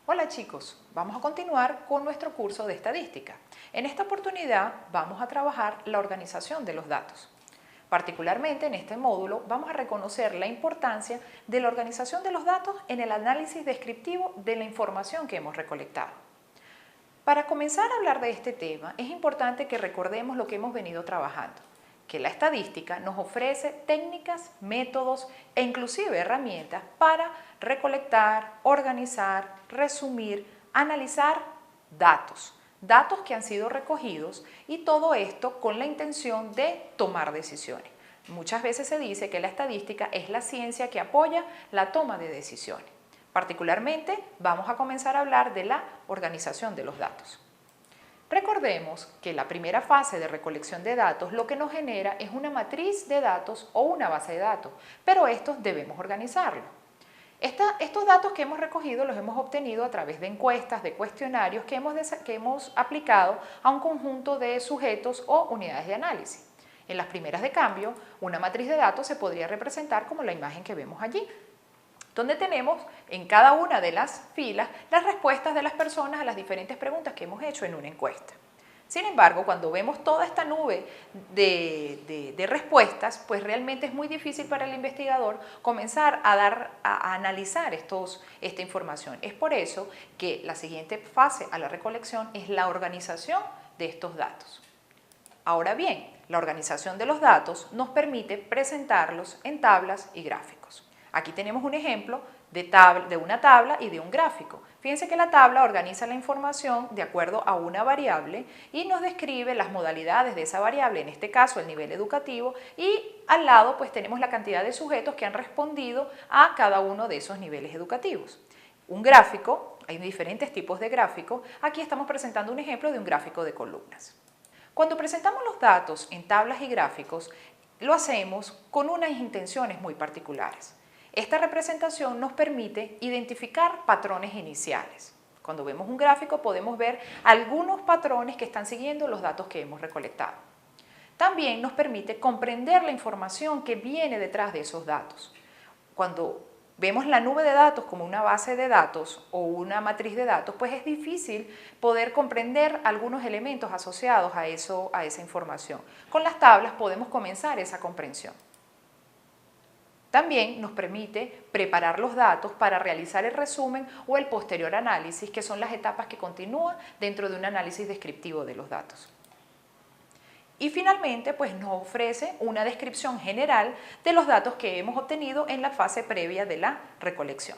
Hola chicos, vamos a continuar con nuestro curso de estadística. En esta oportunidad vamos a trabajar la organización de los datos. Particularmente en este módulo vamos a reconocer la importancia de la organización de los datos en el análisis descriptivo de la información que hemos recolectado. Para comenzar a hablar de este tema es importante que recordemos lo que hemos venido trabajando, que la estadística nos ofrece técnicas, métodos e inclusive herramientas para recolectar, organizar, resumir, analizar datos que han sido recogidos y todo esto con la intención de tomar decisiones. Muchas veces se dice que la estadística es la ciencia que apoya la toma de decisiones. Particularmente vamos a comenzar a hablar de la organización de los datos. Recordemos que la primera fase de recolección de datos lo que nos genera es una matriz de datos o una base de datos, pero estos debemos organizarlos. Estos datos que hemos recogido los hemos obtenido a través de encuestas, de cuestionarios que hemos aplicado a un conjunto de sujetos o unidades de análisis. En las primeras de cambio, una matriz de datos se podría representar como la imagen que vemos allí, donde tenemos en cada una de las filas las respuestas de las personas a las diferentes preguntas que hemos hecho en una encuesta. Sin embargo, cuando vemos toda esta nube de respuestas, pues realmente es muy difícil para el investigador comenzar a analizar esta información. Es por eso que la siguiente fase a la recolección es la organización de estos datos. Ahora bien, la organización de los datos nos permite presentarlos en tablas y gráficos. Aquí tenemos un ejemplo de una tabla y de un gráfico. Fíjense que la tabla organiza la información de acuerdo a una variable y nos describe las modalidades de esa variable, en este caso el nivel educativo, y al lado pues tenemos la cantidad de sujetos que han respondido a cada uno de esos niveles educativos. Un gráfico, hay diferentes tipos de gráficos, aquí estamos presentando un ejemplo de un gráfico de columnas. Cuando presentamos los datos en tablas y gráficos, lo hacemos con unas intenciones muy particulares. Esta representación nos permite identificar patrones iniciales. Cuando vemos un gráfico podemos ver algunos patrones que están siguiendo los datos que hemos recolectado. También nos permite comprender la información que viene detrás de esos datos. Cuando vemos la nube de datos como una base de datos o una matriz de datos, pues es difícil poder comprender algunos elementos asociados a esa información. Con las tablas podemos comenzar esa comprensión. También nos permite preparar los datos para realizar el resumen o el posterior análisis, que son las etapas que continúan dentro de un análisis descriptivo de los datos. Y finalmente, pues nos ofrece una descripción general de los datos que hemos obtenido en la fase previa de la recolección.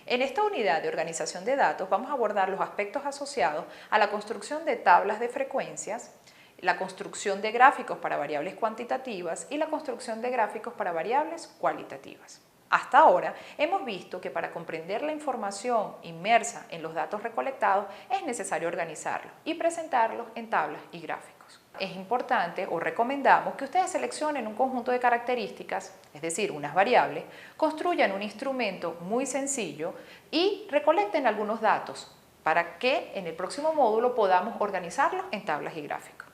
En esta unidad de organización de datos vamos a abordar los aspectos asociados a la construcción de tablas de frecuencias, la construcción de gráficos para variables cuantitativas y la construcción de gráficos para variables cualitativas. Hasta ahora hemos visto que para comprender la información inmersa en los datos recolectados es necesario organizarlos y presentarlos en tablas y gráficos. Es importante o recomendamos que ustedes seleccionen un conjunto de características, es decir, unas variables, construyan un instrumento muy sencillo y recolecten algunos datos para que en el próximo módulo podamos organizarlos en tablas y gráficos.